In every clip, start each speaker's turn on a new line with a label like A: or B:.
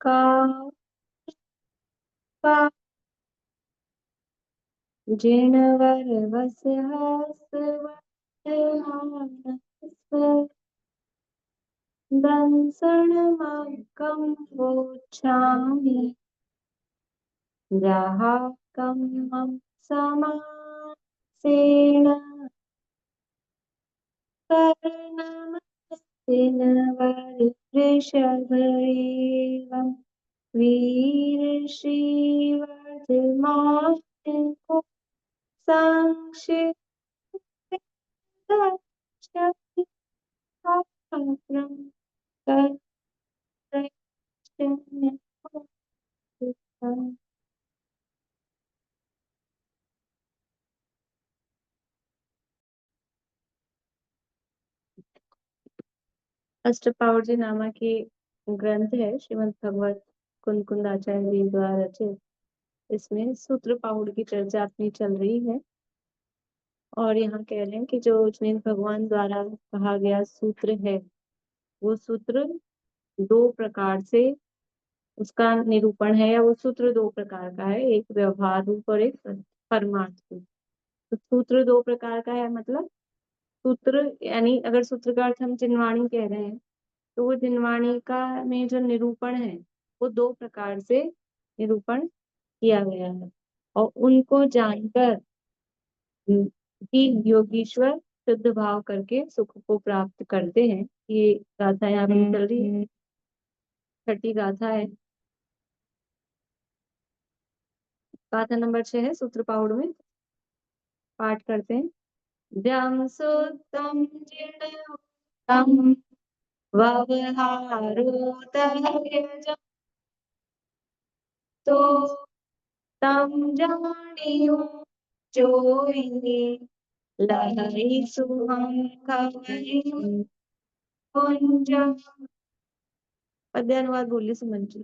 A: का पा जिणवर वस हस वदमानस दंसनमग्गं वोच्छामि ग्राहकं मम समासेन कर्णमस्तिन वृषभेव वीरश्रीवर्धमानो संक्षिप्तम् अष्टपावड़ जी नामा की ग्रंथ है श्रीमद् भगवत कुंकुंदाचार्य जी द्वारा रचित। इसमें सूत्र पाहुड़ की चर्चा अपनी चल रही है और यहाँ कह रहे हैं कि जो श्रीमद् भगवान द्वारा कहा गया सूत्र है वो सूत्र दो प्रकार से उसका निरूपण है, या वो सूत्र दो प्रकार का है, एक व्यवहार रूप और एक परमार्थ रूप। तो सूत्र दो प्रकार का है मतलब सूत्र यानी अगर सूत्र का अर्थ हम जिनवाणी कह रहे हैं तो वो जिनवाणी का में जो निरूपण है वो दो प्रकार से निरूपण किया गया है और उनको जानकर ही योगीश्वर शुद्ध भाव करके सुख को प्राप्त करते हैं। ये गाथा यहाँ पे चल रही है, छठी गाथा है। गाथा नंबर 6 है सूत्र पाहुड़ में। पाठ करते हैं। जम सुतम जिणवतम व्यवहारो तयजम तो तम जानियो जोई लहरी सुहम कवि कुंज। पद्यानुवाद बोलिए सुमन जी।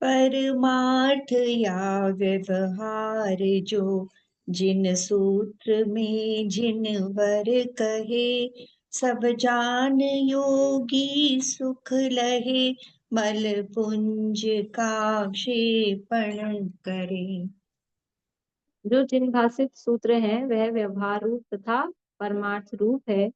B: परमार्थ या व्यवहार जो जिन सूत्र में जिन वर कहे सब जान योगी सुख लहे मल पुंज का क्षेपण करे।
A: जो जिन भाषित सूत्र हैं वह व्यवहार रूप तथा परमार्थ रूप है,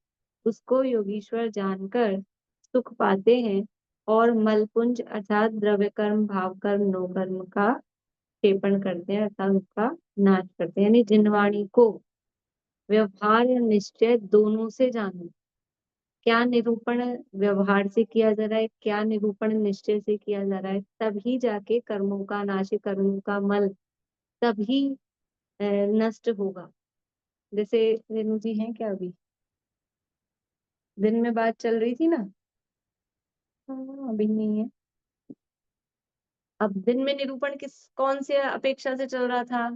A: उसको योगीश्वर जानकर सुख पाते हैं और मलपुंज अर्थात द्रव्य कर्म भाव कर्म नो कर्म का क्षेपण करते हैं अर्थात उसका नाश करते हैं। यानी जिनवाणी को व्यवहार और निश्चय दोनों से जानो। क्या निरूपण व्यवहार से किया जा रहा है, क्या निरूपण निश्चय से किया जा रहा है, तभी जाके कर्मों का नाश, कर्मों का मल तभी नष्ट होगा। जैसे रेणु जी हैं क्या अभी दिन में बात चल रही थी ना। हाँ, अभी नहीं है। अब दिन में निरूपण कौन से अपेक्षा से चल रहा था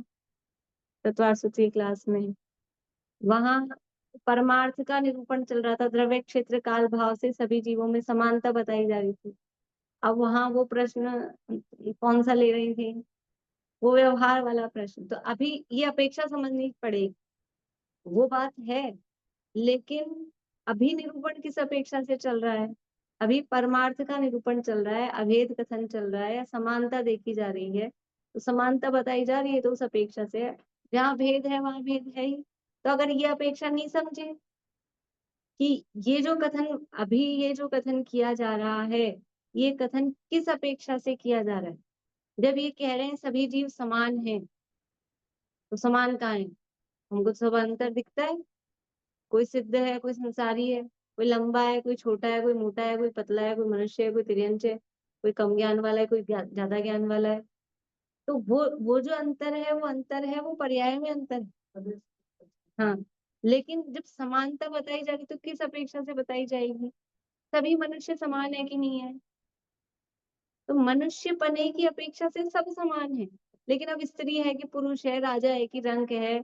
A: चतुर्थ सूत्री क्लास में? वहां परमार्थ का निरूपण चल रहा था, द्रव्य क्षेत्र काल भाव से सभी जीवों में समानता बताई जा रही थी। अब वहां वो प्रश्न कौन सा ले रही थी? वो व्यवहार वाला प्रश्न। तो अभी ये अपेक्षा समझनी पड़ेगी, वो बात है। लेकिन अभी निरूपण किस अपेक्षा से चल रहा है? अभी परमार्थ का निरूपण चल रहा है, अभेद कथन चल रहा है, या समानता देखी जा रही है। तो समानता बताई जा रही है तो उस अपेक्षा से है। जहाँ भेद है वहां भेद है ही। तो अगर ये अपेक्षा नहीं समझे कि ये जो कथन किया जा रहा है, ये कथन किस अपेक्षा से किया जा रहा है? जब ये कह रहे हैं सभी जीव समान हैं, तो समान कहाँ है? हमको सब अंतर दिखता है। कोई सिद्ध है, कोई संसारी है, कोई लंबा है, कोई छोटा है, कोई मोटा है, कोई पतला है, कोई मनुष्य है, कोई तिर्यंच है, कोई कम ज्ञान वाला है, कोई ज्यादा ज्ञान वाला है। तो वो जो अंतर है वो अंतर है, वो पर्याय में अंतर है। हाँ, लेकिन जब समानता बताई जाएगी तो किस अपेक्षा से बताई जाएगी? सभी मनुष्य समान है कि नहीं है? तो मनुष्य पने की अपेक्षा से सब समान है। लेकिन अब स्त्री है कि पुरुष है, राजा है कि रंक है,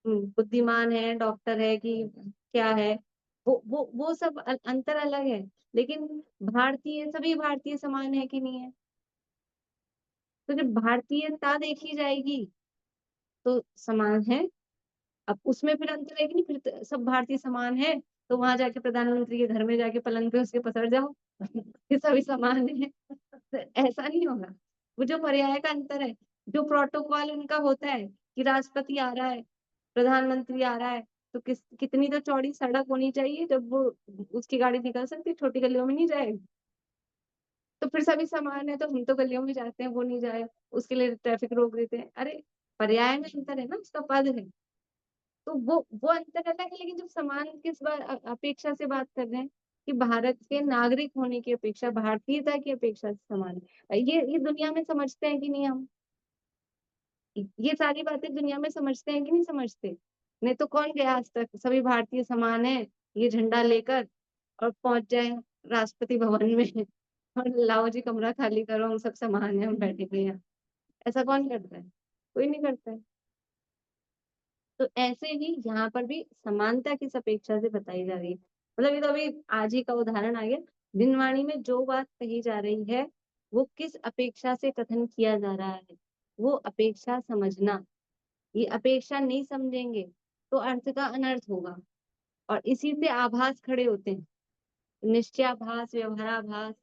A: बुद्धिमान है, डॉक्टर है कि क्या है, वो सब अंतर अलग है। लेकिन भारतीय, सभी भारतीय समान है कि नहीं है? तो जब भारतीयता देखी जाएगी तो समान है। अब उसमें फिर अंतर है कि नहीं, फिर सब भारतीय समान है, तो वहां जाके प्रधानमंत्री के घर में जाके पलंग पे उसके पसर जाओ ये सभी समान है तो ऐसा नहीं होगा। वो जो पर्याय का अंतर है, जो प्रोटोकॉल उनका होता है कि राष्ट्रपति आ रहा है, प्रधानमंत्री आ रहा है, तो कितनी तो चौड़ी सड़क होनी चाहिए जब वो उसकी गाड़ी निकल सकती, छोटी गलियों में नहीं जाएगी। तो फिर सभी समान है, तो हम तो गलियों में जाते हैं, वो नहीं जाए, उसके लिए ट्रैफिक रोक देते हैं। अरे पर्याय में अंतर है ना, उसका पद है। तो वो अंतर अलग है, लेकिन जब समान किस बात अपेक्षा से बात कर रहे हैं कि भारत के नागरिक होने की अपेक्षा, भारतीयता की अपेक्षा से समान है, ये दुनिया में समझते हैं कि नहीं हम? ये सारी बातें दुनिया में समझते हैं कि नहीं समझते? नहीं तो कौन गया आज तक सभी भारतीय समान है ये झंडा लेकर और पहुंच जाए राष्ट्रपति भवन में और लाओ जी कमरा खाली करो, हम सब समान है, हम बैठे हुए हैं। ऐसा कौन करता है? कोई नहीं करता है। तो ऐसे ही यहाँ पर भी समानता किस अपेक्षा से बताई जा रही है, मतलब ये तो अभी आज ही का उदाहरण आ गया। दिनवाणी में जो बात कही जा रही है वो किस अपेक्षा से कथन किया जा रहा है, वो अपेक्षा समझना। ये अपेक्षा नहीं समझेंगे तो अर्थ का अनर्थ होगा, और इसी से आभास खड़े होते हैं, निश्चयाभास, व्यवहाराभास।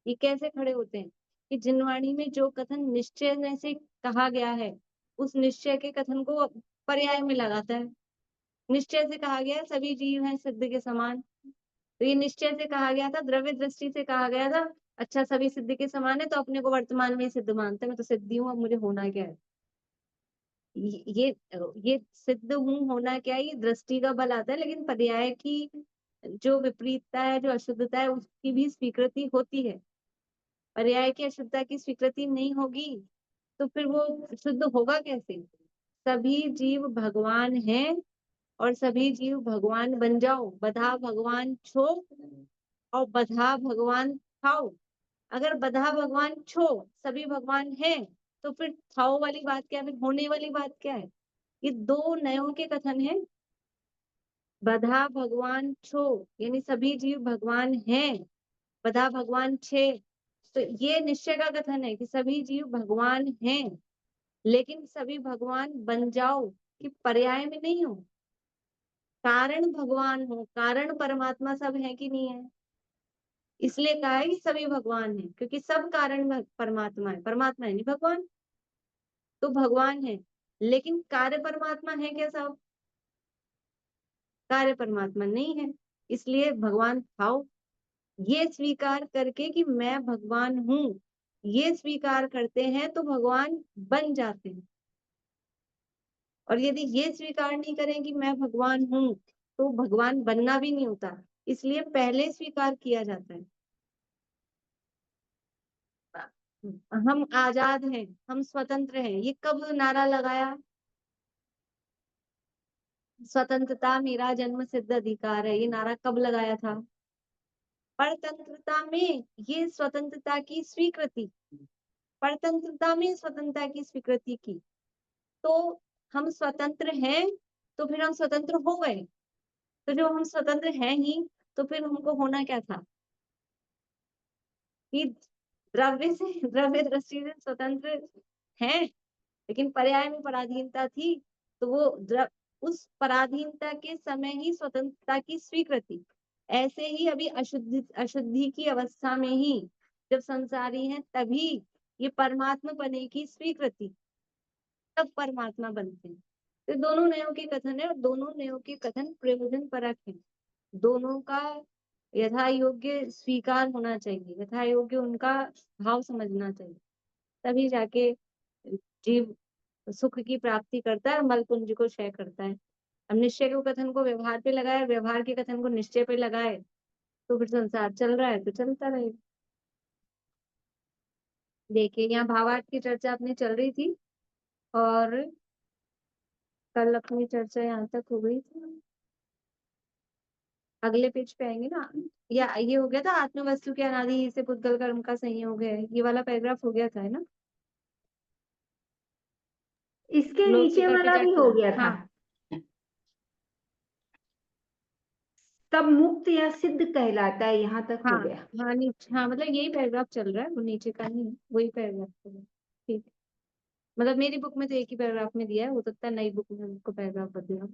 A: ये कैसे खड़े होते हैं कि जिनवाणी में जो कथन निश्चय में से कहा गया है, उस निश्चय के कथन को पर्याय में लगाता है। निश्चय से कहा गया है सभी जीव हैं सिद्ध के समान, तो ये निश्चय से कहा गया था, द्रव्य दृष्टि से कहा गया था, अच्छा सभी सिद्ध के समान है तो अपने को वर्तमान में ही सिद्ध मानते हैं, मैं तो सिद्धि हूँ, अब मुझे होना क्या है। ये सिद्ध हूँ होना क्या है, ये दृष्टि का बल आता है, लेकिन पर्याय की जो विपरीतता है, जो अशुद्धता है, उसकी भी स्वीकृति होती है। पर्याय की अशुद्धता की स्वीकृति नहीं होगी तो फिर वो शुद्ध होगा कैसे? सभी जीव भगवान हैं और सभी जीव भगवान बन जाओ, बधा भगवान छो और बधा भगवान खाओ। अगर बधा भगवान छो, सभी भगवान हैं, तो फिर खाओ वाली बात क्या है, फिर होने वाली बात क्या है? ये दो नयों के कथन है। बधा भगवान छो यानी सभी जीव भगवान हैं, बधा भगवान छे, तो ये निश्चय का कथन है कि सभी जीव भगवान हैं, लेकिन सभी भगवान बन जाओ कि पर्याय में नहीं हो। कारण भगवान हो, कारण परमात्मा सब है कि नहीं है, इसलिए कहा है कि सभी भगवान है, क्योंकि सब कारण परमात्मा है, परमात्मा है नहीं भगवान, तो भगवान है। लेकिन कार्य परमात्मा है क्या सब? कार्य परमात्मा नहीं है, इसलिए भगवान खाओ। ये स्वीकार करके कि मैं भगवान हूँ, ये स्वीकार करते हैं तो भगवान बन जाते हैं। और यदि ये स्वीकार नहीं करें कि मैं भगवान हूँ, तो भगवान बनना भी नहीं होता, इसलिए पहले स्वीकार किया जाता है। हम आजाद हैं, हम स्वतंत्र हैं, ये कब नारा लगाया? स्वतंत्रता मेरा जन्म सिद्ध अधिकार है, ये नारा कब लगाया था? परतंत्रता में ये स्वतंत्रता की स्वीकृति, परतंत्रता में स्वतंत्रता की स्वीकृति की। तो हम स्वतंत्र हैं, तो फिर हम स्वतंत्र हो गए, तो जो हम स्वतंत्र हैं ही, तो फिर हमको होना क्या था कि द्रव्य से द्रव्य दृष्टि से स्वतंत्र हैं, लेकिन पर्याय में पराधीनता थी, तो वो उस पराधीनता के समय ही स्वतंत्रता की स्वीकृति। ऐसे ही अभी अशुद्धि की अवस्था में ही जब संसारी हैं तभी ये परमात्मा बने की स्वीकृति, तब परमात्मा बनते हैं। तो दोनों नयों के कथन है और दोनों नयों के कथन प्रयोजन परक है, दोनों का यथा योग्य स्वीकार होना चाहिए, यथा योग्य उनका भाव समझना चाहिए, तभी जाके जीव सुख की प्राप्ति करता है और मल पुंज को क्षय करता है। अब निश्चय के कथन को व्यवहार पे लगाए, व्यवहार के कथन को निश्चय पे लगाए, तो फिर संसार चल रहा है तो चलता रहेगा। देखिए यहाँ भावार्थ की चर्चा अपनी चल रही थी, और कल अपनी चर्चा यहाँ तक हो गई थी। अगले पेज पे आएंगे ना, या ये हो गया था आत्म वस्तु के अनादि से पुद्गल कर्म का संयोग है, ये वाला पैराग्राफ हो गया था, है ना?
B: इसके
A: लोक
B: नीचे
A: शिखर पे
B: वाला भी
A: जाके,
B: हो गया था।
A: हाँ
B: तब मुक्त या सिद्ध कहलाता है, यहाँ तक
A: हाँ
B: हो गया।
A: हाँ, नीचे, हाँ मतलब यही पैराग्राफ चल रहा है, वो नीचे का नहीं है, वही पैराग्राफ चल रहा है। ठीक, मतलब मेरी बुक में तो एक ही पैराग्राफ में दिया है, हो सकता है नई बुक में उसको पैराग्राफ बदला।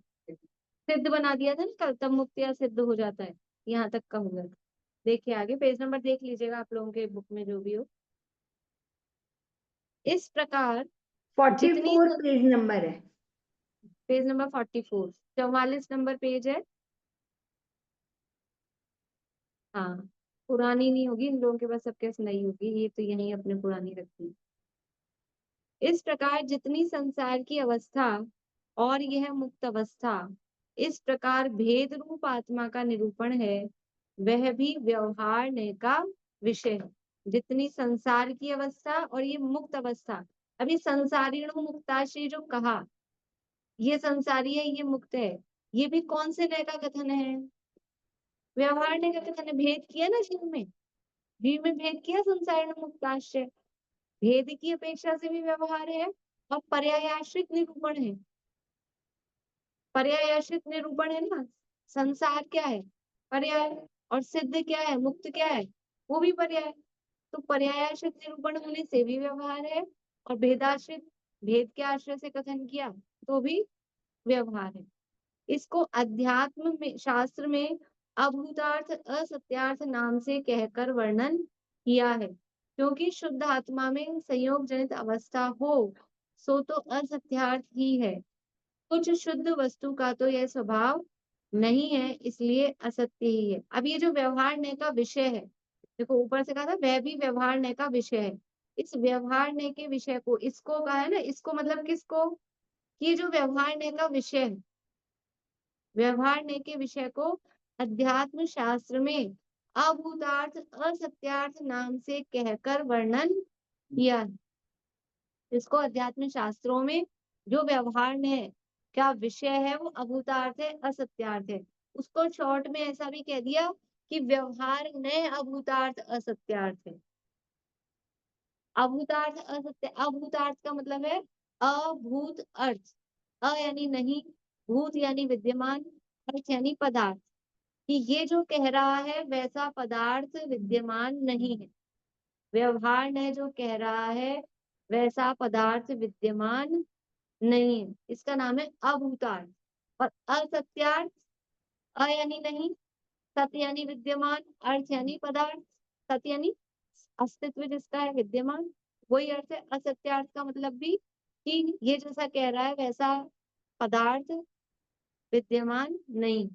A: सिद्ध बना दिया था ना कल, तब मुक्तिया सिद्ध हो जाता है, यहाँ तक का हो गया था। देखिए आगे पेज नंबर देख लीजिएगा आप लोगों के बुक में जो भी हो। इस प्रकार जितनी
B: 44 पेज नंबर है।
A: पेज नंबर 44, 44 नंबर पेज है। हाँ, पुरानी नहीं होगी, इन लोगों के पास सबके पास नई होगी, ये तो यही अपने पुरानी रखती है। इस प्रकार जितनी संसार की अवस्था और यह मुक्त अवस्था इस प्रकार भेद रूप आत्मा का निरूपण है, वह भी व्यवहार का विषय है। जितनी संसार की अवस्था और ये मुक्त अवस्था, अभी संसारिणो मुक्ताश्री जो कहा, ये संसारी है ये मुक्त है, ये भी कौन से नय का कथन है? व्यवहार नय का कथन है। भेद किया ना जीव में, जीव में भेद किया संसारिणो मुक्ताश्रय, भेद की अपेक्षा से भी व्यवहार है। और पर्यायाश्रित निरूपण है, पर्यायाश्रित निरूपण है ना। संसार क्या है? पर्याय। और सिद्ध क्या है? मुक्त क्या है? वो भी पर्याय। तो पर्यायाश्रित निरूपण होने से भी व्यवहार है, और भेदाश्रित, भेद के आश्रय से कथन किया तो भी व्यवहार है। इसको अध्यात्म में, शास्त्र में अभूतार्थ असत्यार्थ नाम से कहकर वर्णन किया है, क्योंकि शुद्ध आत्मा में संयोग जनित अवस्था हो सो तो असत्यार्थ ही है। कुछ शुद्ध वस्तु का तो यह स्वभाव नहीं है, इसलिए असत्य ही है। अब ये जो व्यवहार नय का विषय है, देखो ऊपर से कहा था वह भी व्यवहार नय का विषय है। इस व्यवहार नय के विषय को, इसको कहा है ना, इसको मतलब किसको? ये जो व्यवहार नय का विषय है, व्यवहार नय के विषय को अध्यात्म शास्त्र में अभूतार्थ असत्यार्थ नाम से कहकर वर्णन किया है। इसको अध्यात्म शास्त्रों में जो व्यवहार नय का विषय है वो अभूतार्थ है असत्यार्थ है, उसको शॉर्ट में ऐसा भी कह दिया कि व्यवहार नय अभूतार्थ असत्यार्थ है। अभूतार्थ असत्य, अभूतार्थ का मतलब है अभूत अर्थ, अ यानी नहीं, भूत यानी विद्यमान, अर्थ यानी पदार्थ, कि ये जो कह रहा है वैसा पदार्थ विद्यमान नहीं है। व्यवहार ने जो कह रहा है वैसा पदार्थ विद्यमान नहीं है, इसका नाम है अभूतार्थ। और असत्यार्थ, अ यानी नहीं, सत यानी विद्यमान, अर्थ यानी पदार्थ, सत यानी अस्तित्व जिसका है विद्यमान, वही अर्थ है। असत्यार्थ का मतलब भी कि ये जैसा कह रहा है वैसा पदार्थ विद्यमान नहीं।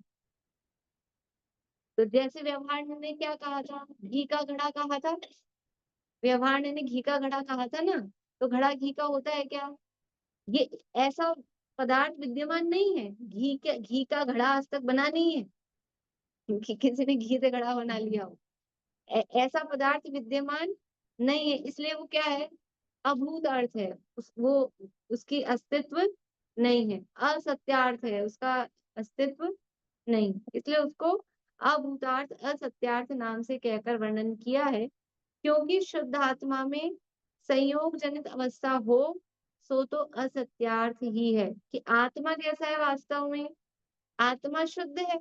A: तो जैसे व्यवहार ने क्या कहा था, घी का घड़ा कहा था, व्यवहार ने घी का घड़ा कहा था ना, तो घड़ा घी का होता है क्या? ये ऐसा पदार्थ विद्यमान नहीं है, घी का घड़ा आज तक बना नहीं है कि किसी ने घी से घड़ा बना लिया हो, ऐसा पदार्थ विद्यमान नहीं है, इसलिए वो क्या है? अभूत अर्थ है, वो उसकी अस्तित्व नहीं है, असत्यार्थ है, उसका अस्तित्व नहीं, इसलिए उसको अभूतार्थ असत्यार्थ नाम से कहकर वर्णन किया है। क्योंकि शुद्ध आत्मा में संयोग जनित अवस्था हो सो तो असत्यार्थ ही है, कि आत्मा कैसा है वास्तव में? आत्मा शुद्ध है।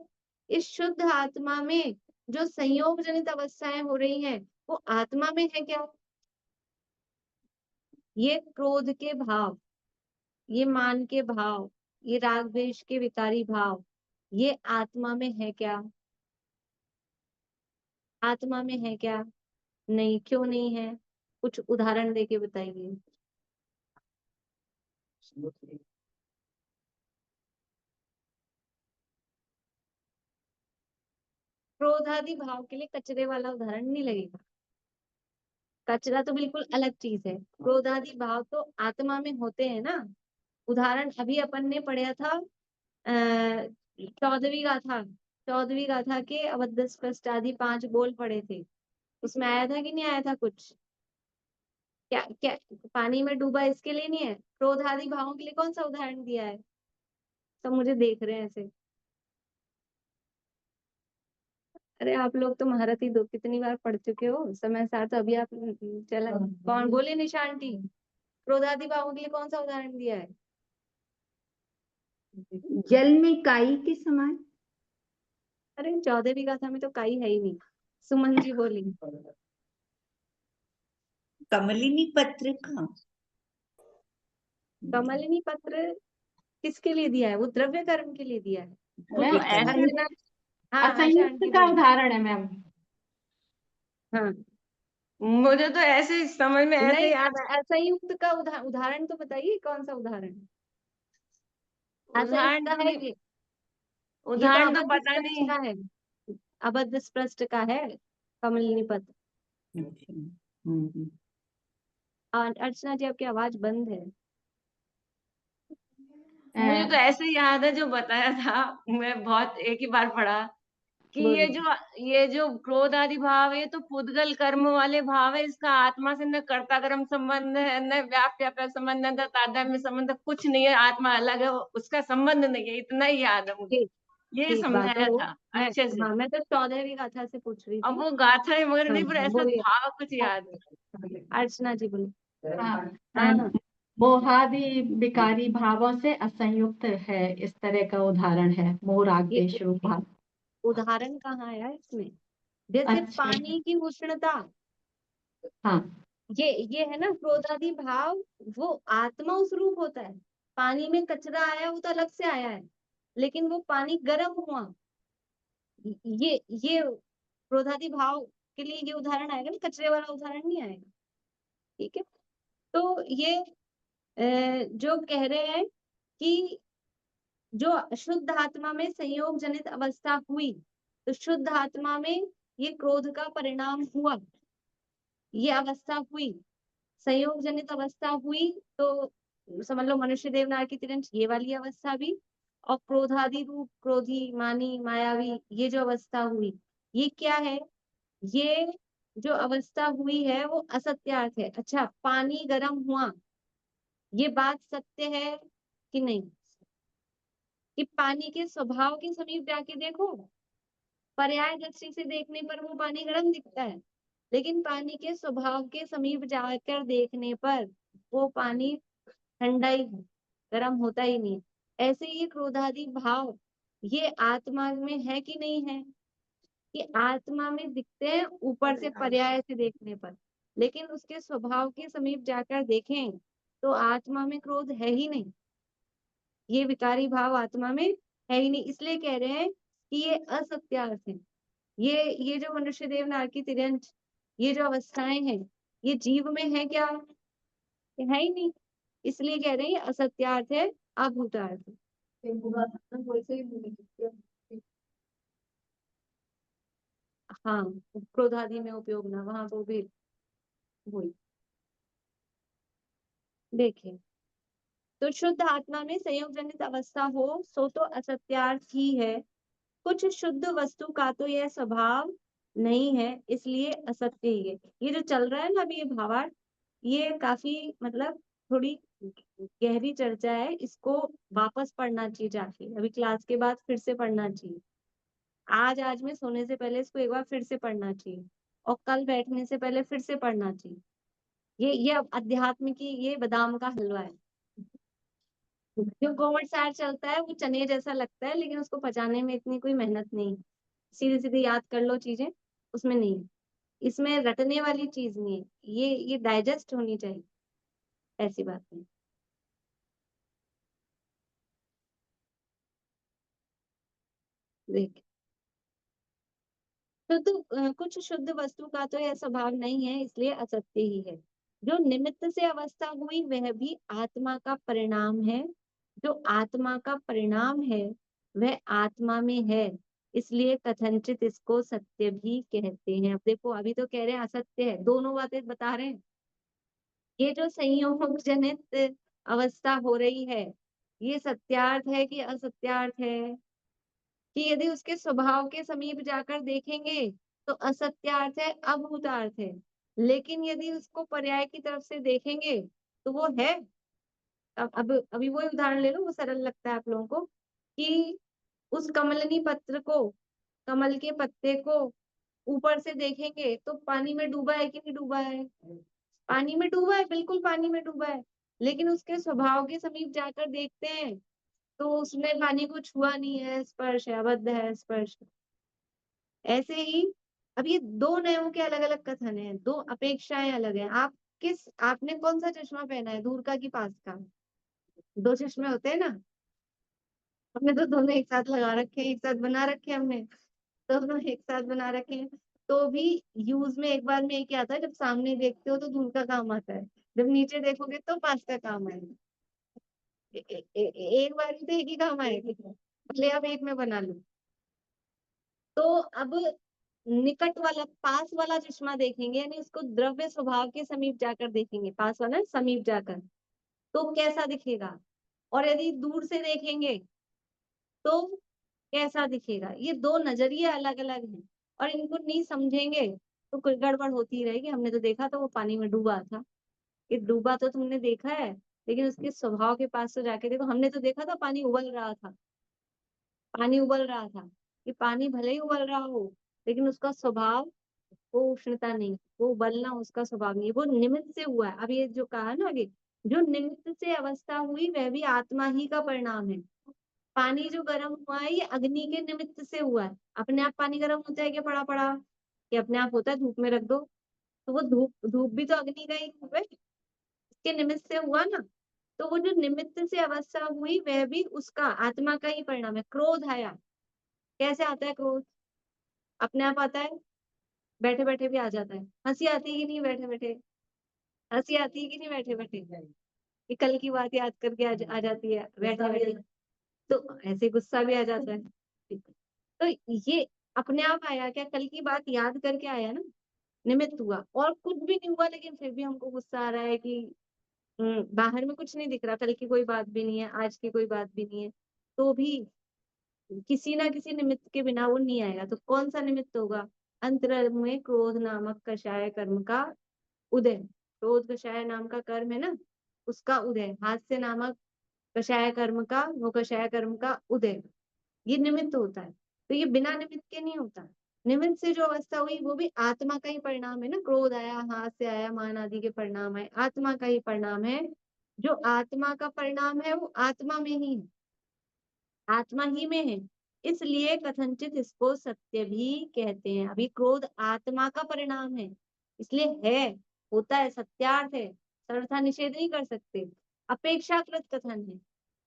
A: इस शुद्ध आत्मा में जो संयोग जनित अवस्थाएं हो रही हैं वो आत्मा में है क्या? ये क्रोध के भाव, ये मान के भाव, ये राग द्वेष के विकारी भाव, ये आत्मा में है क्या? आत्मा में है क्या? नहीं। क्यों नहीं है? कुछ उदाहरण देके बताइए। क्रोधादि भाव के लिए कचरे वाला उदाहरण नहीं लगेगा, कचरा तो बिल्कुल अलग चीज है, क्रोधादि भाव तो आत्मा में होते हैं ना। उदाहरण अभी अपन ने पढ़ा था 14वीं गाथा, 14वीं गाथा के अबद्ध स्पष्ट आदि 5 बोल पढ़े थे, उसमें आया था कि नहीं आया था कुछ? क्या क्या पानी में डूबा इसके लिए नहीं है, क्रोध आदि भावों के लिए कौन सा उदाहरण दिया है? सब मुझे देख रहे हैं ऐसे। अरे आप लोग तो महारथी दो कितनी बार पढ़ चुके हो समय सार, तो अभी आप चला कौन बोले? निशांटी, क्रोध आदि भावों के लिए कौन सा उदाहरण दिया है?
B: जल में काई के समान।
A: अरे 14वीं गाथा में तो काई है ही नहीं। सुमन जी बोली।
C: कमलिनी पत्र का,
A: कमलिनी पत्र किसके लिए दिया है? वो द्रव्य कर्म के लिए दिया है।
D: मैम
C: कीर्तन
D: ऐसे
A: अर्चना, हाँ आशा
D: असंयुक्त
A: आंटी
D: का
A: बोलिए।
D: उदाहरण है मैम।
A: हाँ
B: मुझे तो ऐसे समझ में ऐसे
A: नहीं,
B: याद आया।
A: असंयुक्त का उदाहरण तो बताइए, कौन सा उदाहरण? असंयुक्त
B: उदाहरण
A: का
B: तो
A: है
B: नहीं,
A: ये तो
B: उदाहरण तो
A: अबद्ध
B: पता
A: स्पष्ट
B: नहीं।
A: का है, अबद्ध स्पष्ट का है कमलिनी पत्र।
C: अच्छा
A: अर्चना जी आपकी आवाज बंद है।
B: मुझे तो ऐसे ही याद है जो बताया था, मैं बहुत एक ही बार पढ़ा कि
A: बोलिए।
B: ये जो क्रोध आदि भाव है, ये तो पुद्गल कर्म वाले भाव है, इसका आत्मा से न कर्ता कर्म संबंध है, न व्याप्य संबंध, न तादात्म्य संबंध, कुछ नहीं है, आत्मा अलग है, उसका संबंध नहीं है, इतना ही याद है मुझे।
A: ठीक,
B: ये
A: ठीक बात है
B: समझाया
A: वो।
B: था
A: मैं,
B: अच्छे से।
A: हाँ मैं तो 14वीं गाथा से पूछ रही
B: अब
A: थी।
B: वो गाथा है मगर
A: हाँ
B: नहीं, पर
A: हाँ,
B: ऐसा
A: बोलिए।
B: भाव कुछ याद है।
A: अर्चना जी बोलिए।
D: हाँ,
A: हाँ
D: मोहादि विकारी भावों से असंयुक्त है, इस तरह का उदाहरण है, मोह राग
A: ये
D: द्वेष रूप भाव।
A: उदाहरण कहाँ आया इसमें? जैसे
D: अच्छा,
A: पानी की उष्णता,
D: हाँ
A: ये है ना क्रोधादि भाव, वो आत्मा उस रूप होता है। पानी में कचरा आया वो तो अलग से आया है, लेकिन वो पानी गर्म हुआ, ये क्रोधादि भाव के लिए ये उदाहरण आएगा ना, कचरे वाला उदाहरण नहीं आएगा। ठीक है, तो ये जो कह रहे हैं कि जो शुद्ध आत्मा में संयोग जनित अवस्था हुई, तो शुद्ध आत्मा में ये क्रोध का परिणाम हुआ, ये अवस्था हुई, संयोग जनित अवस्था हुई, तो समझ लो मनुष्य देवनार की तिरंज ये वाली अवस्था भी, और क्रोधादि रूप क्रोधी मानी मायावी ये जो अवस्था हुई, ये क्या है? ये जो अवस्था हुई है वो असत्यार्थ है। अच्छा, पानी गर्म हुआ, ये बात सत्य है कि नहीं? कि पानी के स्वभाव के समीप जाके देखो, पर्याय दृष्टि से देखने पर वो पानी गर्म दिखता है, लेकिन पानी के स्वभाव के समीप जाकर देखने पर वो पानी ठंडा ही है, गर्म होता ही नहीं। ऐसे ये क्रोधादि भाव ये आत्मा में है कि नहीं है? कि आत्मा में दिखते हैं ऊपर से पर्याय से देखने पर, लेकिन उसके स्वभाव के समीप जाकर देखें तो आत्मा में क्रोध है ही नहीं, ये विकारी भाव आत्मा में है ही नहीं। इसलिए कह रहे हैं कि ये असत्यार्थ है। ये जो मनुष्य देव नार की तिर्यंत, ये जो अवस्थाएं हैं, ये जीव में है क्या? ये है ही नहीं, इसलिए कह रहे हैं ये असत्यार्थ है, अभूतार्थ है। हाँ, क्रोधादि में उपयोग ना, वहां वो भी वही। देखिए, तो शुद्ध आत्मा में संयोग जनित अवस्था हो सो तो असत्यार्थ ही है। कुछ शुद्ध वस्तु का तो यह स्वभाव नहीं है, इसलिए असत्य ही है। ये जो चल रहा है ना अभी ये भावार्थ, ये काफी मतलब थोड़ी गहरी चर्चा है, इसको वापस पढ़ना चाहिए जाके, अभी क्लास के बाद फिर से पढ़ना चाहिए। आज में सोने से पहले इसको एक बार फिर से पढ़ना चाहिए, और कल बैठने से पहले फिर से पढ़ना चाहिए। ये अब अध्यात्म की ये बादाम का हलवा है। जो गोमट सार चलता है वो चने जैसा लगता है, लेकिन उसको पचाने में इतनी कोई मेहनत नहीं, सीधे सीधे याद कर लो चीजें, उसमें नहीं है, इसमें रटने वाली चीज नहीं है, ये डाइजेस्ट होनी चाहिए, ऐसी बात नहीं। देख, कुछ शुद्ध वस्तु का तो यह स्वभाव नहीं है, इसलिए असत्य ही है। जो निमित्त से अवस्था हुई वह भी आत्मा का परिणाम है, जो आत्मा का परिणाम है वह आत्मा में है, इसलिए कथनचित इसको सत्य भी कहते हैं। अब देखो, अभी तो कह रहे हैं असत्य है, दोनों बातें बता रहे हैं। ये जो संयोग जनित अवस्था हो रही है, ये सत्यार्थ है कि असत्यार्थ है? कि यदि उसके स्वभाव के समीप जाकर देखेंगे तो असत्यार्थ है, अभूतार्थ है, लेकिन यदि उसको पर्याय की तरफ से देखेंगे तो वो है। अब अभी वो उदाहरण ले लो, वो सरल लगता है आप लोगों को, कि उस कमलनी पत्र को, कमल के पत्ते को ऊपर से देखेंगे तो पानी में डूबा है कि नहीं डूबा है? पानी में डूबा है, बिल्कुल पानी में डूबा है, लेकिन उसके स्वभाव के समीप जाकर देखते हैं तो उसमें पानी को छुआ नहीं है, स्पर्श है, अबद्ध है स्पर्श। ऐसे ही अब ये दो नयों के अलग अलग कथन है, दो अपेक्षाएं अलग है। आपने कौन सा चश्मा पहना है, दूर का कि पास का? दो चश्मे होते हैं ना, हमने तो दोनों एक साथ लगा रखे हैं, एक साथ बना रखे हैं हमने, दोनों एक साथ बना रखे हैं। तो भी यूज में एक बार में एक ही आता है, जब सामने देखते हो तो दूर का काम आता है, जब नीचे देखोगे तो पास का काम आएगा। एक बार में तो एक ही काम आएगा, भले अब एक में बना लो। तो अब निकट वाला पास वाला चश्मा देखेंगे, यानी उसको द्रव्य स्वभाव के समीप जाकर देखेंगे, पास वाला समीप जाकर, तो कैसा दिखेगा। और यदि दूर से देखेंगे तो कैसा दिखेगा। ये दो नजरिए अलग अलग हैं, और इनको नहीं समझेंगे तो कोई गड़बड़ होती ही रहेगी। हमने तो देखा था वो पानी में डूबा था, ये डूबा तो तुमने देखा है, लेकिन उसके स्वभाव के पास तो जाके देखो। हमने तो देखा था पानी उबल रहा था, पानी उबल रहा था। ये पानी भले ही उबल रहा हो, लेकिन उसका स्वभाव, वो उष्णता नहीं, वो उबलना उसका स्वभाव नहीं है, वो निमित्त से हुआ है। अब ये जो कहा ना आगे, जो निमित्त से अवस्था हुई वह भी आत्मा ही का परिणाम है। पानी जो गर्म हुआ है ये अग्नि के निमित्त से हुआ है। अपने आप पानी गर्म होता है क्या पड़ा पड़ा, ये अपने आप होता है? धूप में रख दो तो वो धूप, धूप भी तो अग्नि का ही रूप है, इसके निमित्त से हुआ ना। तो वो जो निमित्त से अवस्था हुई वह भी उसका आत्मा का ही परिणाम है। क्रोध आया, कैसे आता है क्रोध? अपने आप आता है, बैठे बैठे भी आ जाता है। हंसी आती है कि नहीं बैठे बैठे? हंसी आती है कि नहीं बैठे बैठे? ये कल की बात याद करके आ जाती है बैठे बैठे। तो ऐसे गुस्सा भी आ जाता है। तो ये अपने आप आया क्या? कल की बात याद करके आया ना, निमित्त हुआ। और कुछ भी नहीं हुआ, लेकिन फिर भी हमको गुस्सा आ रहा है कि बाहर में कुछ नहीं दिख रहा, कल की कोई बात भी नहीं है, आज की कोई बात भी नहीं है, तो भी किसी ना किसी निमित्त के बिना वो नहीं आएगा। तो कौन सा निमित्त होगा? अंतरंग में क्रोध नामक कषाय कर्म का उदय। क्रोध कषाय नाम का कर्म है ना, उसका उदय। हास्य नामक कषाय कर्म का, वो कषाय कर्म का उदय, ये निमित्त होता है। तो ये बिना निमित्त के नहीं होता। निमित्त से जो अवस्था हुई वो भी आत्मा का ही परिणाम है ना। क्रोध आया, हास्य आया, मान आदि के परिणाम आए, आत्मा का ही परिणाम है। जो आत्मा का परिणाम है वो आत्मा में ही है, आत्मा ही में है। इसलिए कथनचित इसको सत्य भी कहते हैं। अभी क्रोध आत्मा का परिणाम है, इसलिए है, होता है, सत्यार्थ है, सर्वथा निषेध नहीं कर सकते। अपेक्षाकृत कथन है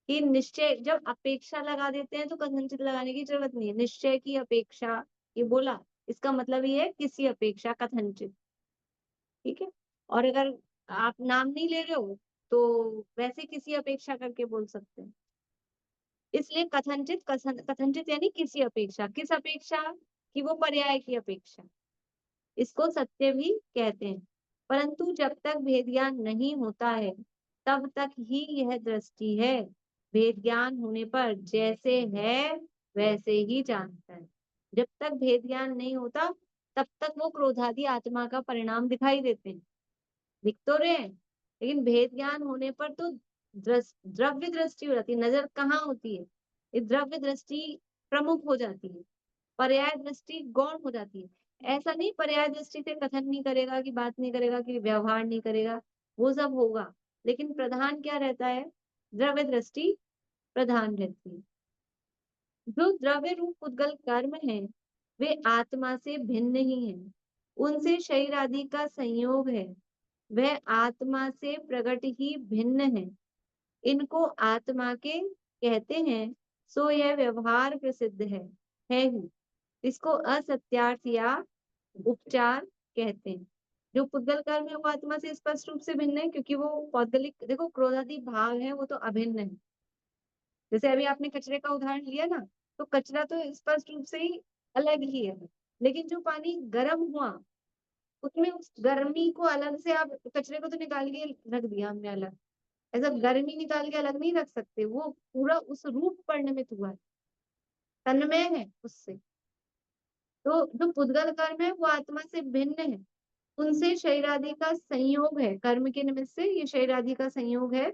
A: कि निश्चय, जब अपेक्षा लगा देते हैं तो कथनचित लगाने की जरूरत नहीं है। निश्चय की अपेक्षा ये बोला, इसका मतलब ये है किसी अपेक्षा कथनचित, ठीक है। और अगर आप नाम नहीं ले रहे हो तो वैसे किसी अपेक्षा करके बोल सकते हैं। इसलिए कथनचित, कथनचित यानी किसी अपेक्षा। किस अपेक्षा कि वो पर्याय की अपेक्षा, इसको सत्य भी कहते हैं। परंतु जब तक भेद ज्ञान नहीं होता है तब तक ही यह दृष्टि है। भेद ज्ञान होने पर जैसे है वैसे ही जानता है। जब तक भेद ज्ञान नहीं होता तब तक वो क्रोधादि आत्मा का परिणाम दिखाई देते हैं, दिख तो रहे हैं, लेकिन भेद ज्ञान होने पर तो द्रव्य दृष्टि हो जाती है। नजर कहाँ होती है? ये द्रव्य दृष्टि प्रमुख हो जाती है, पर्याय दृष्टि गौण हो जाती है। ऐसा नहीं पर्याय दृष्टि से कथन नहीं करेगा, कि बात नहीं करेगा, कि व्यवहार नहीं करेगा, वो सब होगा, लेकिन प्रधान क्या रहता है? द्रव्य दृष्टि प्रधान रहती है। जो द्रव्य रूप उद्गल कर्म है वे आत्मा से भिन्न ही है, उनसे शरीर आदि का संयोग है, वह आत्मा से प्रकट ही भिन्न है, इनको आत्मा के कहते हैं। सो यह व्यवहार प्रसिद्ध है ही। इसको असत्यार्थ या उपचार कहते हैं। जो पुद्गल कर्म है वो आत्मा से स्पष्ट रूप से भिन्न है, क्योंकि वो पौद्गलिक, देखो क्रोधादि भाव है वो तो अभिन्न है। जैसे अभी आपने कचरे का उदाहरण लिया ना, तो कचरा तो स्पष्ट रूप से ही अलग ही है, लेकिन जो पानी गर्म हुआ उसमें उस गर्मी को अलग से, आप कचरे को तो निकाल के रख दिया हमने अलग, ऐसा गर्मी निकाल के अलग नहीं रख सकते। वो पूरा उस रूप पर निमित्त हुआ है, तन्मय है उससे। तो जो पुद्गल कर्म है वो आत्मा से भिन्न है, उनसे शरीर आदि का संयोग है, कर्म के निमित्त से ये शरीर आदि का संयोग है,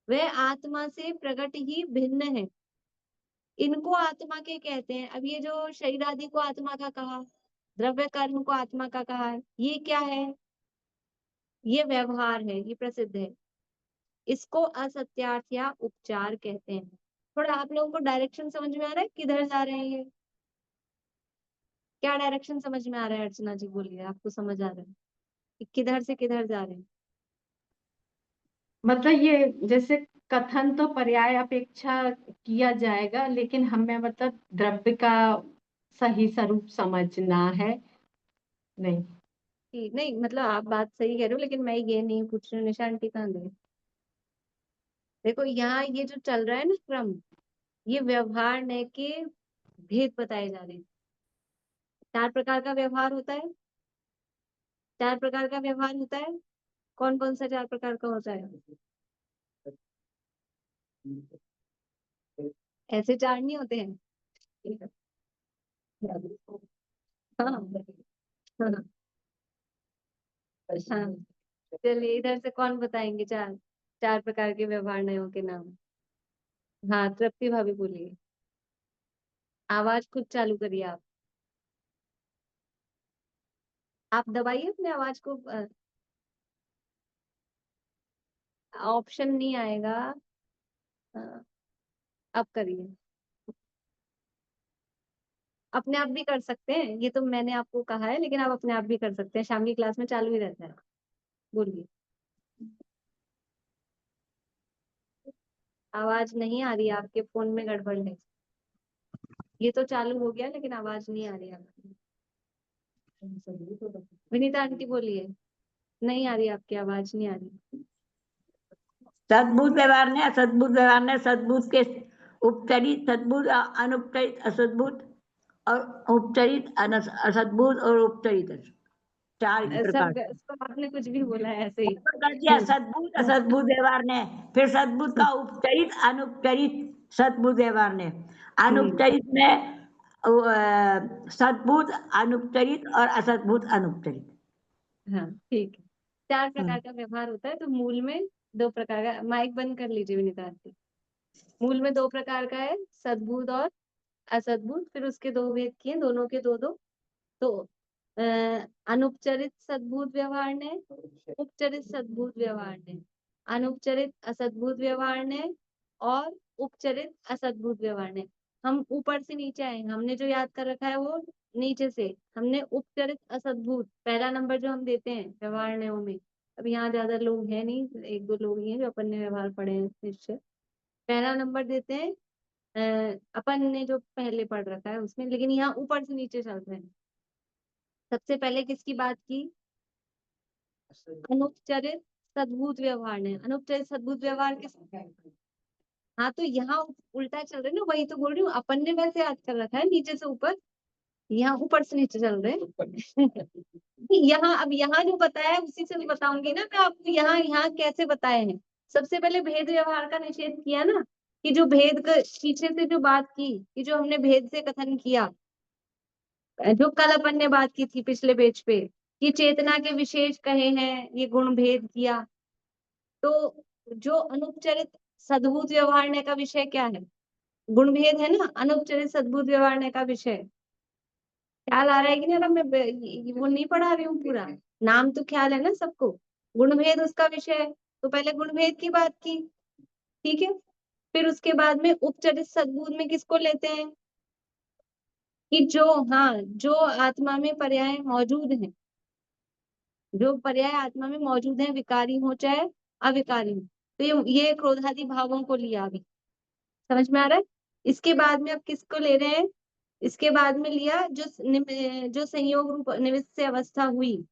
A: वह आत्मा से प्रकट ही भिन्न है, इनको आत्मा के कहते हैं। अब ये जो शरीर आदि को आत्मा का कहा, द्रव्य कर्म को आत्मा का कहा है, ये क्या है? ये व्यवहार है, ये प्रसिद्ध है। इसको असत्यार्थ या उपचार कहते हैं। थोड़ा आप लोगों को डायरेक्शन समझ में आ रहा है, किधर जा रहे हैं ये? क्या डायरेक्शन समझ में आ रहा है? अर्चना जी बोलिए, आपको समझ आ रहा है कि किधर से किधर जा रहे हैं?
D: मतलब ये जैसे कथन तो पर्याय अपेक्षा किया जाएगा, लेकिन हमें मतलब द्रव्य का सही स्वरूप समझना है। नहीं,
A: ठीक नहीं, मतलब आप बात सही कह रहे हो, लेकिन मैं ये नहीं पूछ रही हूँ। निशा आंटी कहाँ गई? देखो यहाँ ये जो चल रहा है ना क्रम, ये व्यवहार नय के भेद बताए जा रहे हैं। 4 प्रकार का व्यवहार होता है, 4 प्रकार का व्यवहार होता है। कौन कौन सा 4 प्रकार का होता है? ऐसे 4 नहीं होते हैं। हाँ हाँ हाँ। चलिए इधर से कौन बताएंगे 4 प्रकार के व्यवहार नयों के नाम? हाँ, तृप्ति भाभी बोलिए। आवाज खुद चालू करिए आप दबाइए अपने आवाज को। ऑप्शन नहीं आएगा। अब करिए। अपने आप भी कर सकते हैं, ये तो मैंने आपको कहा है, लेकिन आप अपने आप भी कर सकते हैं। शाम की क्लास में चालू ही रहता है। बोलिए। आवाज नहीं आ रही है, आपके फोन में गड़बड़ है। ये तो चालू हो गया, लेकिन आवाज नहीं आ रही है आपकी। विनीता आंटी बोलिए। नहीं आ रही, आपकी आवाज नहीं आ रही।
E: सद्भूत व्यवहार ने, असद्भुत व्यवहार ने, सद्भूत के उपचरित, सद्भुत अनुपचरित, असद्भुत और उपचरित, असद्भुत और उपचरित, 4 प्रकार।
A: सब आपने कुछ भी बोला है ऐसे ही।
E: कर दिया सद्भुत असद्भुत व्यवहार ने, फिर सद्भुत का उपचरित अनुपचरित सद्भुत व्यवहार ने, अनुपचरित में सद्भुत अनुपचरित और असद्भुत अनुपचरित।
A: हाँ ठीक है। 4 प्रकार का व्यवहार होता है, तो मूल में 2 प्रकार का। माइक बंद कर लीजिए विनीता आंटी। मूल में 2 प्रकार का है, सद्भुत और असद्भुत। फिर उसके 2 भेद किए, दोनों के 2-2। तो अनुपचरित सद्भुत व्यवहार ने, उपचरित सद्भुत व्यवहार ने, अनुपचरित असद्भुत व्यवहार ने और उपचरित असद्भुत व्यवहार ने। हम ऊपर से नीचे आए, हमने जो याद कर रखा है वो नीचे से। हमने उपचरित असद्भुत पहला नंबर जो हम देते हैं व्यवहार नयों में। अब यहाँ ज्यादा लोग हैं नहीं, 1-2 लोग ही हैं जो अपन ने व्यवहार पढ़े हैं निश्चय। पहला नंबर देते हैं अपन ने जो पहले पढ़ रखा है उसमें, लेकिन यहाँ ऊपर से नीचे चल रहे हैं। सबसे पहले किसकी बात की? अनुपचरित सद्भुत व्यवहार ने। अनुपचरित सद्भुत व्यवहार किस? हाँ, तो यहाँ उल्टा चल रहे हैं ना, वही तो बोल रही हूँ। अपन ने वैसे याद कर रखा है नीचे से ऊपर, यहाँ ऊपर से नीचे चल रहे हैं। यहाँ अब यहाँ जो बताया है उसी से बताऊंगी ना मैं आपको। यहाँ यहाँ कैसे बताए हैं? सबसे पहले भेद व्यवहार का निषेध किया ना, कि जो भेद का पीछे से जो बात की, कि जो हमने भेद से कथन किया, जो कल अपन ने बात की थी पिछले पेज पे, कि चेतना के विशेष कहे हैं, ये गुण भेद किया। तो जो अनुपचरित सद्भुत व्यवहारने का विषय क्या है? गुण भेद है ना, अनुपचरित सद्भुत व्यवहारने का विषय। ख्याल आ रहा है कि नहीं? मैं वो नहीं पढ़ा रही हूँ पूरा, नाम तो ख्याल है ना सबको। गुण भेद उसका विषय है, तो पहले गुण भेद की बात की, ठीक है। फिर उसके बाद में उपचरित सद्भुत में किसको लेते हैं? कि जो, हाँ, जो आत्मा में पर्याय मौजूद है, जो पर्याय आत्मा में मौजूद है, विकारी हो चाहे अविकारी हो। तो ये क्रोधादि भावों को लिया अभी, समझ में आ रहा है? इसके बाद में अब किसको ले रहे हैं? इसके बाद में लिया जो संयोग रूप निमित्त से अवस्था हुई,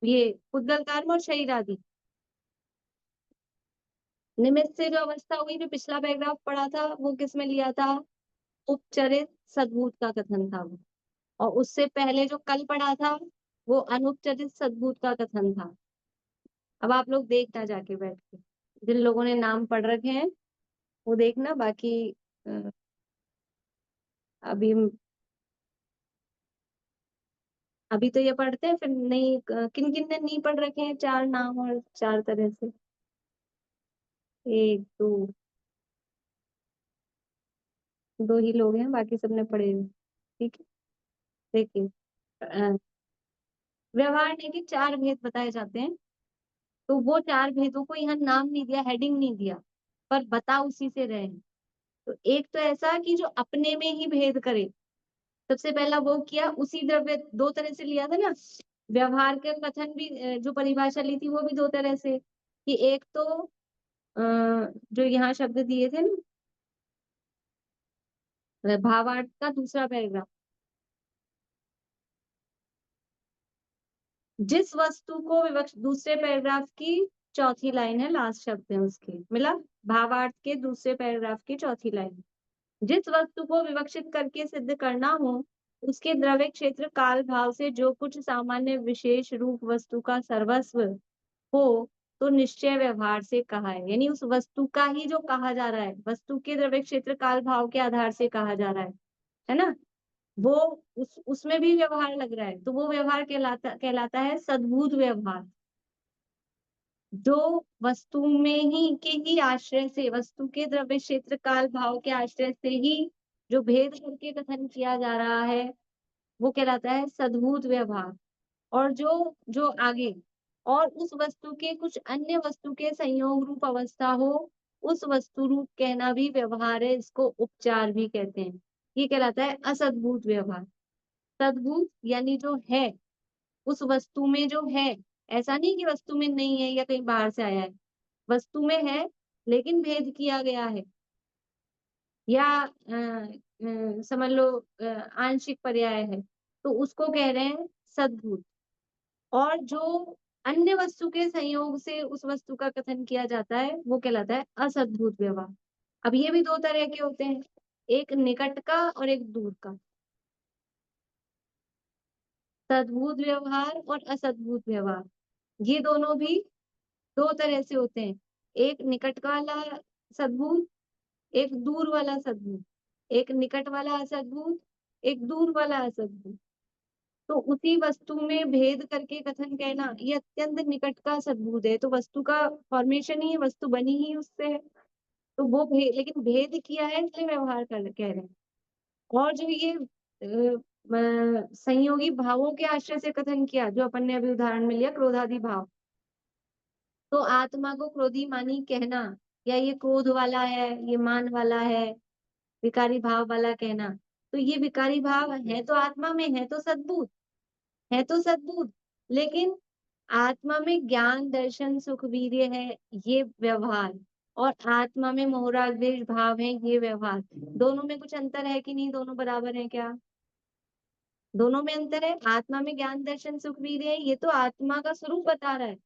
A: ये उद्गल कर्म और शरीर आदि। निमित्त से जो अवस्था हुई, जो पिछला पैराग्राफ पढ़ा था, वो किस में लिया था? उपचरित सद्भुत का कथन था वो। और उससे पहले जो कल पढ़ा था, वो अनुपचरित सद्भुत का कथन था। अब आप लोग देखना जाके बैठ के, जिन लोगों ने नाम पढ़ रखे हैं वो देखना। बाकी अभी अभी तो ये पढ़ते हैं, फिर नहीं, किन किन ने नहीं पढ़ रखे हैं 4 नाम और 4 तरह से? 1 2 2 ही लोग हैं, बाकी सबने पढ़े हैं, ठीक है। देखिए, व्यवहार के 4 भेद बताए जाते हैं। तो वो 4 भेदों को यहाँ नाम नहीं दिया, हेडिंग नहीं दिया, पर बता उसी से रहे हैं। तो एक तो ऐसा कि जो अपने में ही भेद करे, सबसे पहला वो किया। उसी द्रव्य 2 तरह से लिया था ना, व्यवहार के कथन भी, जो परिभाषा ली थी वो भी 2 तरह से, कि एक तो जो यहाँ शब्द दिए थे ना, भावार्थ का दूसरा पैराग्राफ, जिस वस्तु को विवक्षित, दूसरे पैराग्राफ की चौथी लाइन है, लास्ट शब्द है उसके, मिला, भावार्थ के दूसरे पैराग्राफ की चौथी लाइन, जिस वस्तु को विवक्षित करके सिद्ध करना हो उसके द्रव्य क्षेत्र काल भाव से जो कुछ सामान्य विशेष रूप वस्तु का सर्वस्व हो तो निश्चय व्यवहार से कहा है। यानी उस वस्तु का ही जो कहा जा रहा है, वस्तु के द्रव्य क्षेत्र काल भाव के आधार से कहा जा रहा है ना, वो उसमें भी व्यवहार लग रहा है, तो वो व्यवहार कहलाता है सद्भूत व्यवहार, जो वस्तु में ही के ही आश्रय से, वस्तु के द्रव्य क्षेत्र काल भाव के आश्रय से ही जो भेद करके कथन किया जा रहा है वो कहलाता है सद्भूत व्यवहार। और जो जो आगे, और उस वस्तु के कुछ अन्य वस्तु के संयोग रूप अवस्था हो उस वस्तु रूप कहना भी व्यवहार है, इसको उपचार भी कहते हैं। ये कहलाता है असद्भूत व्यवहार। सद्भूत यानी जो है, उस वस्तु में जो है, ऐसा नहीं कि वस्तु में नहीं है या कहीं बाहर से आया है, वस्तु में है लेकिन भेद किया गया है, या समझ लो आंशिक पर्याय है, तो उसको कह रहे हैं सद्भूत। और जो अन्य वस्तु के संयोग से उस वस्तु का कथन किया जाता है वो कहलाता है असद्भूत व्यवहार। अब ये भी दो तरह के होते हैं, एक निकट का और एक दूर का, सद्भूत व्यवहार और असद्भूत व्यवहार, ये दोनों भी दो तरह से होते हैं, एक निकट वाला सद्भूत, एक दूर वाला सद्भूत, एक निकट वाला असद्भूत, एक दूर वाला असद्भूत। तो उसी वस्तु में भेद करके कथन कहना ये अत्यंत निकट का सद्भूत है, तो वस्तु का फॉर्मेशन ही, वस्तु बनी ही उससे है, तो वो भेद, लेकिन भेद किया है इसलिए व्यवहार कर कह रहे हैं। और जो ये संयोगी भावों के आश्रय से कथन किया, जो अपन ने अभी उदाहरण में लिया क्रोधादि भाव, तो आत्मा को क्रोधी मानी कहना, या ये क्रोध वाला है, ये मान वाला है, विकारी भाव वाला कहना, तो ये विकारी भाव है तो आत्मा में, है तो सद्भूत, है तो सद्भूत, लेकिन आत्मा में ज्ञान दर्शन सुख वीर्य है, ये व्यवहार, और आत्मा में मोह राग द्वेष भाव है, ये व्यवहार। दोनों में कुछ अंतर है कि नहीं, दोनों बराबर है क्या? दोनों में अंतर है। आत्मा में ज्ञान दर्शन सुख वीर्य है, ये तो आत्मा का स्वरूप बता रहा है,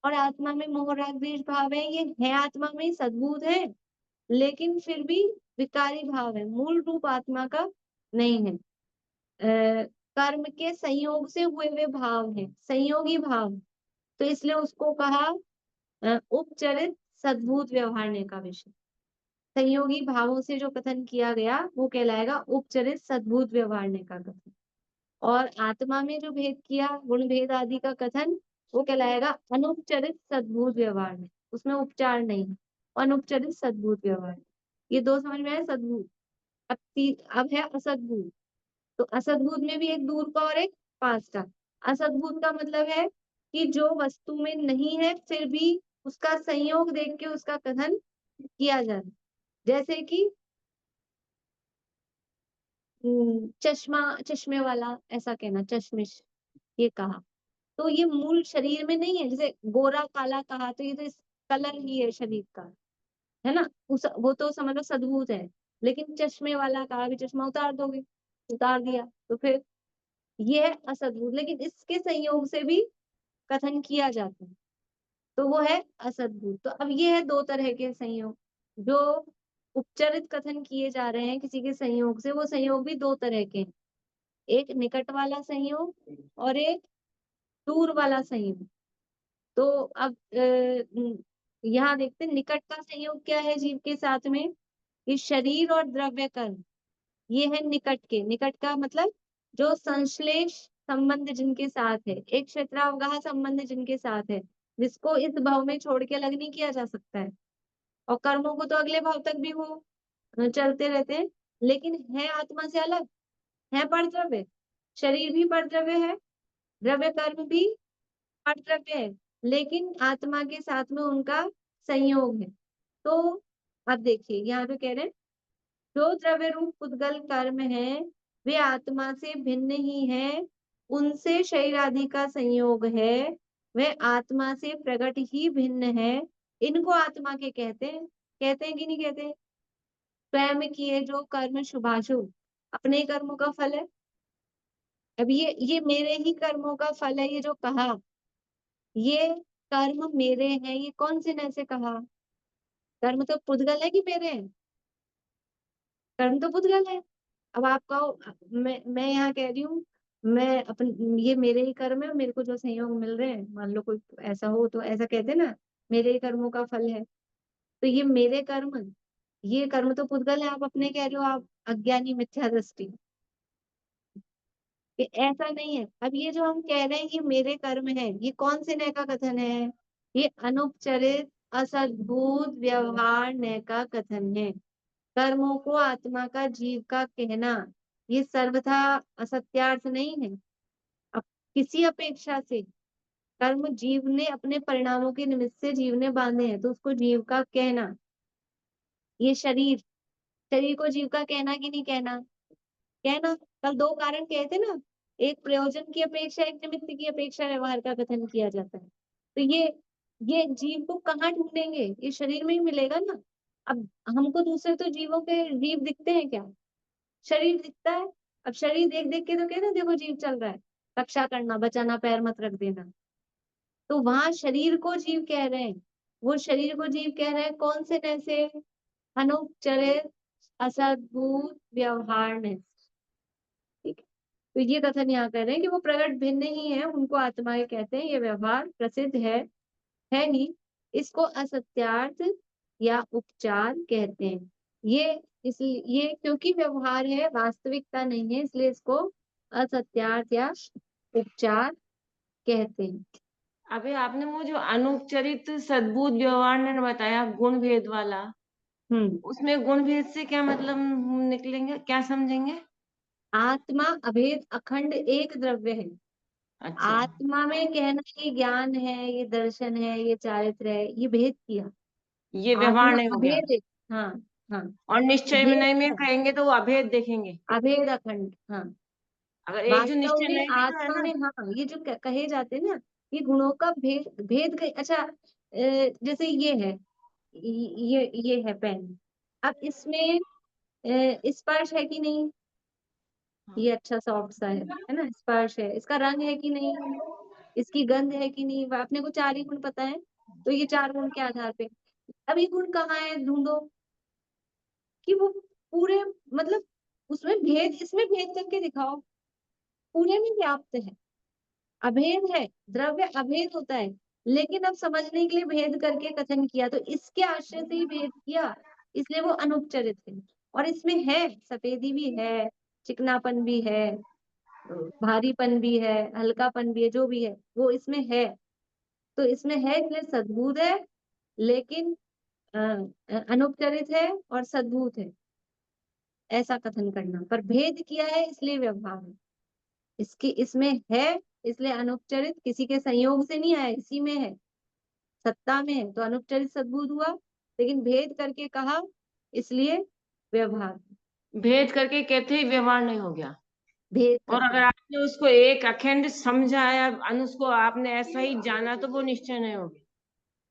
A: और आत्मा में मोह राग द्वेष भाव है, ये है आत्मा में सद्भूत है, लेकिन फिर भी विकारी भाव है, मूल रूप आत्मा का नहीं है। कर्म के संयोग से हुए हुए भाव हैं, संयोगी भाव, तो इसलिए उसको कहा उपचरित सद्भूत व्यवहारने का विषय। संयोगी भावों से जो कथन किया गया वो कहलाएगा उपचरित सद्भूत व्यवहारने का कथन। और आत्मा में जो भेद किया, गुण भेद आदि का कथन, वो कहलाएगा अनुपचरित सद्भूत व्यवहार में, उसमें उपचार नहीं है, अनुपचरित सद्भूत व्यवहार। ये दो समझ में आए, सद्भूत। अब है असद्भूत, तो असद्भूत में भी एक दूर का और एक पास का। असद्भूत का मतलब है कि जो वस्तु में नहीं है फिर भी उसका संयोग देख के उसका कथन किया जाए, जैसे कि चश्मा, चश्मे वाला, ऐसा कहना, चश्मिश, ये कहा, तो ये मूल शरीर में नहीं है। जैसे गोरा काला कहा, तो ये तो इस कलर ही है शरीर का, है ना, उस वो तो समझ लो सद्भूत है। लेकिन चश्मे वाला कहा, भी चश्मा उतार दोगे, उतार दिया, तो फिर ये है असद्भुत, लेकिन इसके संयोग से भी कथन किया जाता है, तो वो है असद्भुत। तो अब ये है दो तरह के संयोग, जो उपचरित कथन किए जा रहे हैं किसी के संयोग से, वो संयोग भी दो तरह के हैं, एक निकट वाला संयोग और एक दूर वाला संयोग। तो अब यहाँ देखते हैं निकट का संयोग क्या है जीव के साथ में, ये शरीर और द्रव्य कर्म, ये है निकट के। निकट का मतलब जो संश्लेष संबंध जिनके साथ है, एक क्षेत्रावगाह संबंध जिनके साथ है, जिसको इस भाव में छोड़ के अलग नहीं किया जा सकता है, और कर्मों को तो अगले भाव तक भी वो चलते रहते हैं, लेकिन है आत्मा से अलग, है परद्रव्य, शरीर भी परद्रव्य है, द्रव्य कर्म भी परद्रव्य है, लेकिन आत्मा के साथ में उनका संयोग है। तो अब देखिए यहाँ पे कह रहे हैं, जो द्रव्य रूप पुद्गल कर्म है वे आत्मा से भिन्न ही है, उनसे शरीर आदि का संयोग है, वह आत्मा से प्रकट ही भिन्न है, इनको आत्मा के कहते हैं कि नहीं कहते हैं? स्वयं किए जो कर्म शुभाशुभ अपने ही कर्मों का फल है। अब ये मेरे ही कर्मों का फल है, ये जो कहा, ये कर्म मेरे हैं, ये कौन से ने से कहा? कर्म तो पुद्गल है कि मेरे हैं? कर्म तो पुद्गल है। अब आप कहो, मैं यहाँ कह रही हूँ, मैं अपन ये मेरे ही कर्म है, मेरे को जो संयोग मिल रहे हैं, मान लो कोई ऐसा हो तो ऐसा कहते ना, मेरे ही कर्मों का फल है। तो ये मेरे कर्म, ये कर्म तो पुद्गल है, आप अपने कह रहे हो, आप अज्ञानी मिथ्या दृष्टि। कि ऐसा नहीं है। अब ये जो हम कह रहे हैं ये मेरे कर्म है, ये कौन से नय का कथन है? ये अनुपचरित असद्भुत व्यवहार नय का कथन है। कर्मों को आत्मा का जीव का कहना ये सर्वथा असत्यार्थ नहीं है। अब किसी अपेक्षा से कर्म जीव ने अपने परिणामों के निमित्त से जीव ने बांधे हैं, तो उसको जीव का कहना, ये शरीर को जीव का कहना कि नहीं कहना? कहना। कल दो कारण कहे थे ना, एक प्रयोजन की अपेक्षा, एक निमित्त की अपेक्षा व्यवहार का कथन किया जाता है। तो ये जीव को कहाँ ढूंढेंगे? ये शरीर में ही मिलेगा ना। अब हमको दूसरे तो जीवों के जीव दिखते हैं क्या? शरीर दिखता है। अब शरीर देख देख के तो कहना देखो जीव चल रहा है, रक्षा करना, बचाना, पैर मत रख देना। तो वहां शरीर को जीव कह रहे हैं, वो शरीर को जीव कह रहे हैं कौन से नय से? अनुपचरित असद्भुत व्यवहार नय। ठीक है। तो ये कथन यहाँ कर रहे हैं कि वो प्रकट भिन्न ही है, उनको आत्माएं कहते हैं। ये व्यवहार प्रसिद्ध है ही, इसको असत्यार्थ या उपचार कहते हैं। ये क्योंकि व्यवहार है, वास्तविकता नहीं है, इसलिए इसको असत्यार्थ या उपचार कहते हैं।
B: अभी आपने वो जो अनुपचरित सद्बुद्ध व्यवहार ने बताया गुण भेद वाला, उसमें गुण भेद से क्या मतलब निकलेंगे, क्या समझेंगे?
A: आत्मा अभेद अखंड एक द्रव्य है।
B: अच्छा,
A: आत्मा में कहना ये ज्ञान है, ये दर्शन है, ये चारित्र है, ये भेद किया।
B: ये व्यवहार
A: आत्मा
B: नहीं हो गया।
A: अभेद है। हाँ हाँ,
B: और निश्चय में
A: भेद
B: नहीं में
A: है,
B: कहेंगे तो वो अभेद देखेंगे।
A: अभेद अखंड। हाँ,
B: अगर एक जो
A: वास्तव
B: निश्चय
A: में
B: नहीं में तो है
A: आत्मा
B: ना।
A: में, हाँ, ये जो कहे जाते हैं ना, ये गुणों का भेद भेद अच्छा, जैसे ये है, ये है पेन। अब इसमें स्पर्श है कि नहीं? ये अच्छा सॉफ्ट सा है ना, स्पर्श है, इसका रंग है कि नहीं? इसकी गंध है कि नहीं? अपने को चार ही गुण पता है, तो ये चार गुण के आधार पे अब ये गुण कहाँ है ढूंढो, कि वो पूरे, मतलब उसमें भेद, इसमें भेद करके दिखाओ। पूरे में व्याप्त है, अभेद है, द्रव्य अभेद होता है, लेकिन अब समझने के लिए भेद करके कथन किया, तो इसके आश्रय से ही भेद किया, इसलिए वो अनुपचरित है। और इसमें है, सफेदी भी है, चिकनापन भी है, भारीपन भी है, हल्कापन भी है, जो भी है वो इसमें है। तो इसमें है इसलिए सद्भुत है, लेकिन अनुपचरित है और सद्भुत है, ऐसा कथन करना। पर भेद किया है इसलिए व्यवहार है, इसमें है इसलिए अनुपचरित, किसी के संयोग से नहीं आया, इसी में है, सत्ता में है, तो अनुपचरित सद्भुत हुआ। लेकिन भेद करके कहा इसलिए व्यवहार,
B: भेद करके कहते ही व्यवहार नहीं हो गया।
A: भेद
B: और
A: करके।
B: अगर आपने उसको एक अखंड समझा या उसको आपने ऐसा ही जाना तो वो निश्चय नहीं हो गया।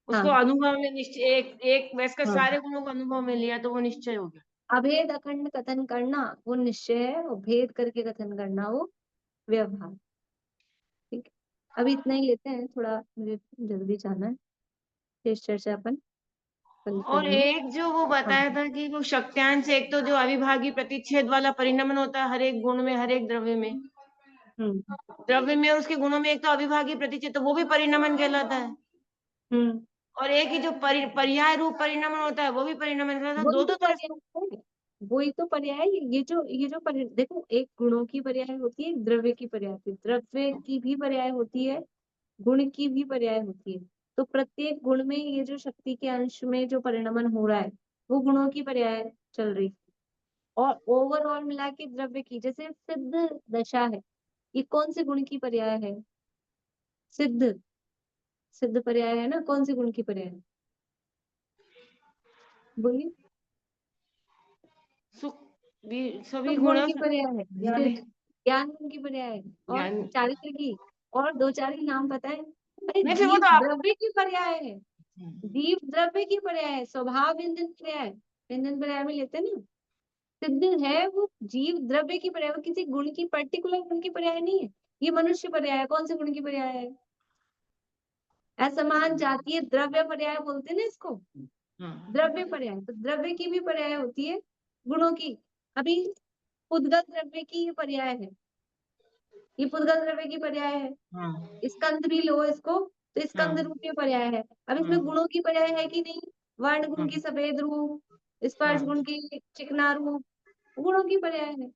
B: उसको
A: हाँ
B: अनुभव में निश्चय, एक वैसे
A: हाँ,
B: सारे गुणों को अनुभव में लिया तो वो निश्चय हो गया।
A: अभेद अखंड कथन करना वो निश्चय है, और भेद करके कथन करना वो व्यवहार। ठीक है, अभी इतना ही लेते हैं, थोड़ा मुझे जल्दी जाना है, शेष चर्चा अपन कल
B: और
A: करेंगे।
B: एक जो वो
A: हाँ,
B: बताया था कि वो शक्त्यांश, एक तो जो अविभागी प्रतिच्छेद वाला परिणमन होता है हर एक गुण में, हर एक द्रव्य में, और उसके गुणों में एक तो अविभागी प्रतिच्छेद, तो वो भी परिणमन कहलाता है।
A: हम्म,
B: और एक ही जो पर्याय रूप परिणमन होता है वो भी परिणमन कहलाता है।
A: वही
B: दो
A: तो
B: दो तरह से।
A: पर्याय है, वही तो पर्याय है। ये जो देखो, एक गुणों की पर्याय होती है, एक द्रव्य की पर्याय होती है, द्रव्य की भी पर्याय होती है, गुण की भी पर्याय होती है। तो प्रत्येक गुण में ये जो शक्ति के अंश में जो परिणमन हो रहा है, वो गुणों की पर्याय चल रही है। और ओवरऑल मिला के द्रव्य की, जैसे सिद्ध दशा है, ये कौन से गुण की पर्याय है? सिद्ध, सिद्ध पर्याय है ना, कौन से गुण की पर्याय है? बोलिए।
B: सुख भी
A: तो
B: सभी
A: गुण
B: गुणों
A: की
B: से।
A: पर्याय है, सिद्ध ज्ञान गुण की पर्याय है, और
B: ज्ञान।
A: चारित्र की, और दो चार ही नाम पता है? अरे
B: नहीं फिर वो
A: जीव
B: तो आप।
A: द्रव्य की पर्याय है, जीव द्रव्य की पर्याय है, स्वभाव व्यंजन पर्याय, व्यंजन पर्याय में लेते हैं ना। सिद्ध है वो जीव द्रव्य की पर्याय, वो किसी गुण की, पर्टिकुलर गुण की पर्याय नहीं है। ये मनुष्य पर्याय है, कौन से गुण की पर्याय है? असमान जातीय द्रव्य पर्याय बोलते हैं ना इसको, द्रव्य पर्याय। तो द्रव्य की भी पर्याय होती है गुणों की। अभी पुद्गल द्रव्य की ये पर्याय है, ये पुद्गल द्रव्य की पर्याय है। स्कंद भी लो इसको, तो स्कंद रूप की पर्याय है। अब इसमें गुणों की पर्याय है कि नहीं? वर्ण गुण की सफेद रूप, स्पर्श गुण की चिकना रूप, गुणों की पर्याय है।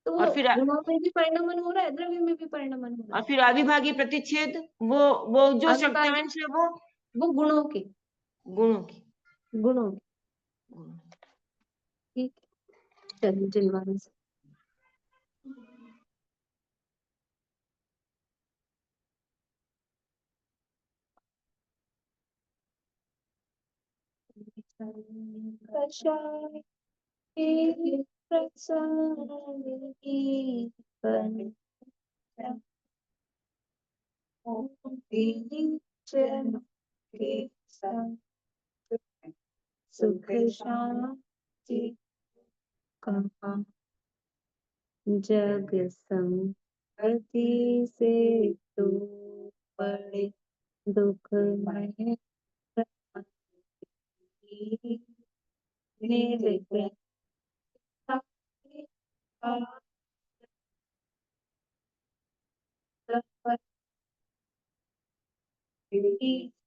A: तो
B: और
A: वो
B: फिर
A: गुणों में भी परिणमन हो रहा है, द्रव्य में भी परिणमन हो रहा
B: और
A: है।
B: फिर अविभाज्य प्रतिच्छेद, वो जो
A: अविभाज्य
B: शब्दांश है
A: वो गुणों के,
B: गुणों की।
A: गुणों के। ठीक है, चलिए जिलवाने से। कषाय के प्रसंग की बन जन के संग सुख शांति कहाँ, जग संगति से तो बड़े दुख में निर्गत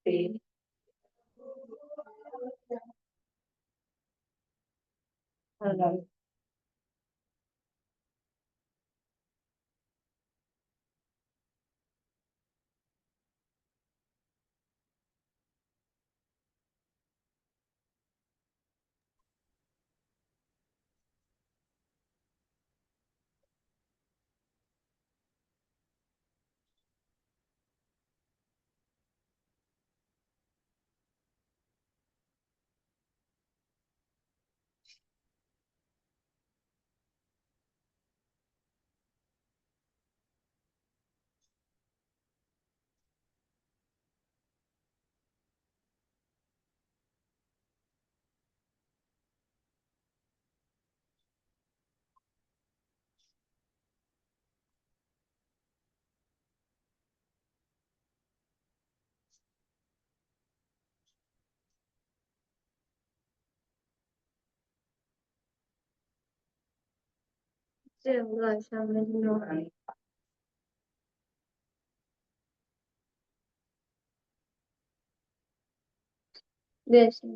A: से अलग। भाषा में जैसे